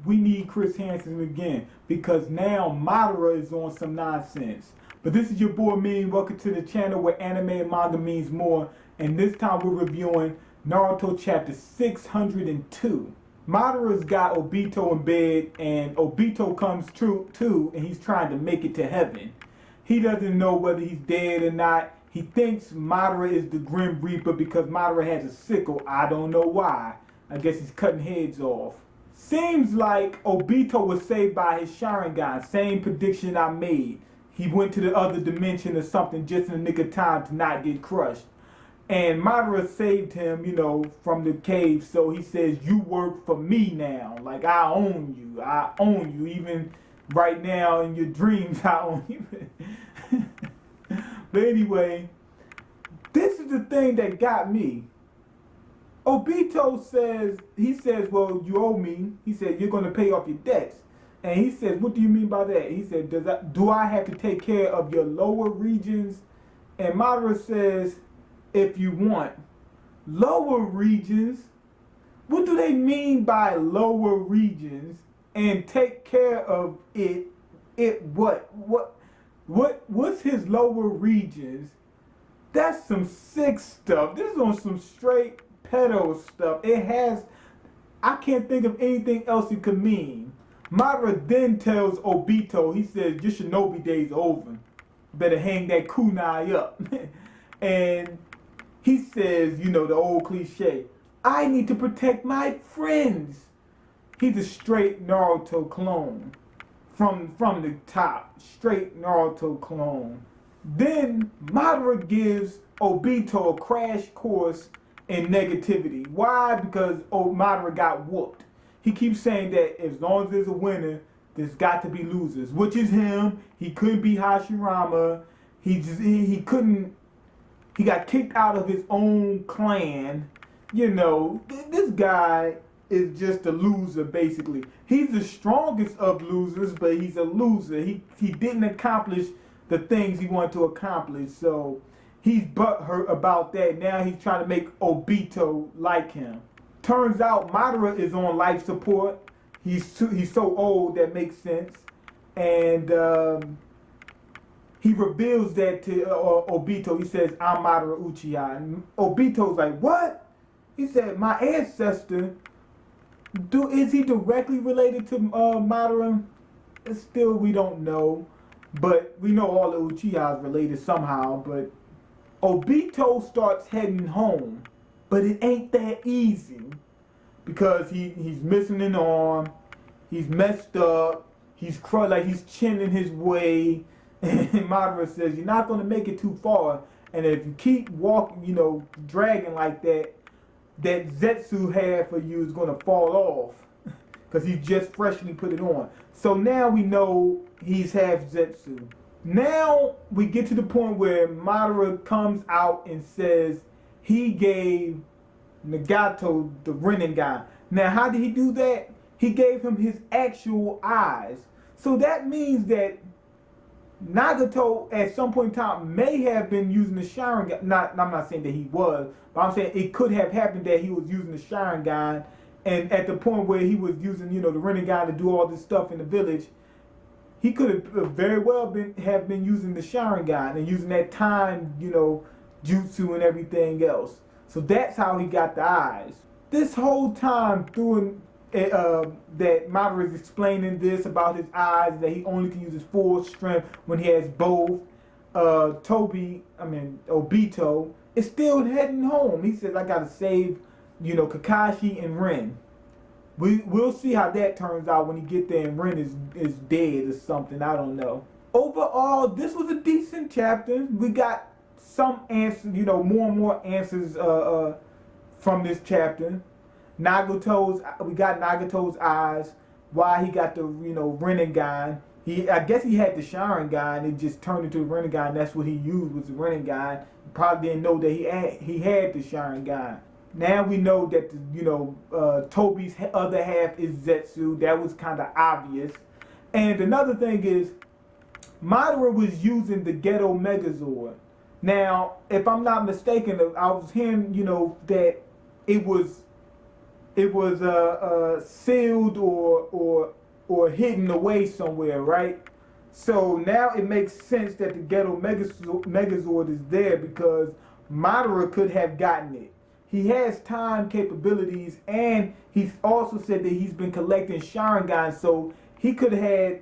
we need Chris Hansen again because now Madara is on some nonsense. But this is your boy Mean. Welcome to the channel where anime and manga means more. And this time we're reviewing Naruto chapter 602. Madara's got Obito in bed, and Obito comes true too, and he's trying to make it to heaven. He doesn't know whether he's dead or not. He thinks Madara is the Grim Reaper because Madara has a sickle. I don't know why. I guess he's cutting heads off. Seems like Obito was saved by his Sharingan. Same prediction I made. He went to the other dimension or something just in the nick of time to not get crushed. And Madara saved him, from the cave. So he says, you work for me now. Like, I own you. I own you. Even right now in your dreams, I own you. But anyway, this is the thing that got me. Obito says, well, you owe me. He said, you're going to pay off your debts. And he says, what do you mean by that? He said, do I have to take care of your lower regions? And Madara says, if you want. Lower regions? What do they mean by lower regions? And take care of it what? What's his lower regions? That's some sick stuff. This is on some straight pedo stuff. I can't think of anything else it could mean. Madara then tells Obito, he says, your shinobi day's over. Better hang that kunai up. And he says, the old cliche, I need to protect my friends. He's a straight Naruto clone. From the top, straight Naruto clone. Then Madara gives Obito a crash course in negativity. Why? Because Madara got whooped. He keeps saying that as long as there's a winner, there's got to be losers, which is him. He couldn't be Hashirama. He couldn't. He got kicked out of his own clan. This guy is just a loser, basically. He's the strongest of losers, but he's a loser. He didn't accomplish the things he wanted to accomplish, so he's butthurt about that. Now he's trying to make Obito like him. Turns out Madara is on life support. He's so old that makes sense, and he reveals that to Obito. He says, "I'm Madara Uchiha," and Obito's like, "What?" He said, "My ancestor." Is he directly related to Madara? Still, we don't know. But we know all the Uchihas related somehow. But Obito starts heading home. But it ain't that easy. Because he's missing an arm. He's messed up. He's chinning his way. And Madara says, you're not going to make it too far. And if you keep walking, dragging like that, that Zetsu had for you is going to fall off because he just freshly put it on. So now we know he's half Zetsu. Now we get to the point where Madara comes out and says he gave Nagato the Rinnegan. Now how did he do that? He gave him his actual eyes. So that means that Nagato at some point in time may have been using the Sharingan. I'm not saying that he was, but I'm saying it could have happened that he was using the Sharingan, and at the point where he was using, the Rinnegan to do all this stuff in the village, he could have very well have been using the Sharingan and using that time, jutsu and everything else. So that's how he got the eyes. This whole time through that Madara is explaining this about his eyes, that he only can use his full strength when he has both. Obito is still heading home. He says, I gotta save, Kakashi and Rin. We'll see how that turns out when he get there and Rin is dead or something. I don't know. Overall, this was a decent chapter. We got some answers, more and more answers from this chapter. We got Nagato's eyes, why he got the, Rinnegan. I guess he had the Sharingan, it just turned into the Rinnegan, that's what he used was the Rinnegan. He probably didn't know that he had the Sharingan. Now we know that, Tobi's other half is Zetsu. That was kind of obvious. And another thing is, Madara was using the Ghetto Megazord. Now, if I'm not mistaken, I was hearing, that it was it was sealed or hidden away somewhere, right? So now it makes sense that the Ghetto Megazord is there because Madara could have gotten it. He has time capabilities, and he's also said that he's been collecting Sharingan, so he could have had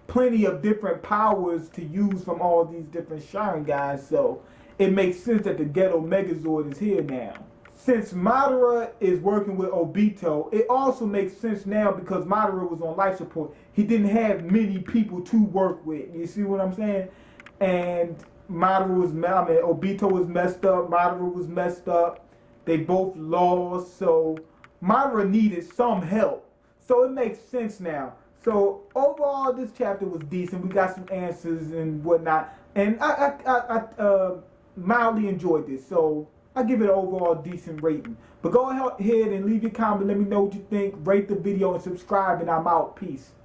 plenty of different powers to use from all these different Sharingans. So it makes sense that the Ghetto Megazord is here now. Since Madara is working with Obito, it also makes sense now because Madara was on life support. He didn't have many people to work with. You see what I'm saying? And Obito was messed up. Madara was messed up. They both lost. So Madara needed some help. So it makes sense now. So overall, this chapter was decent. We got some answers and whatnot. And I mildly enjoyed this. So I give it an overall decent rating. But go ahead and leave your comment. Let me know what you think. Rate the video and subscribe, and I'm out. Peace.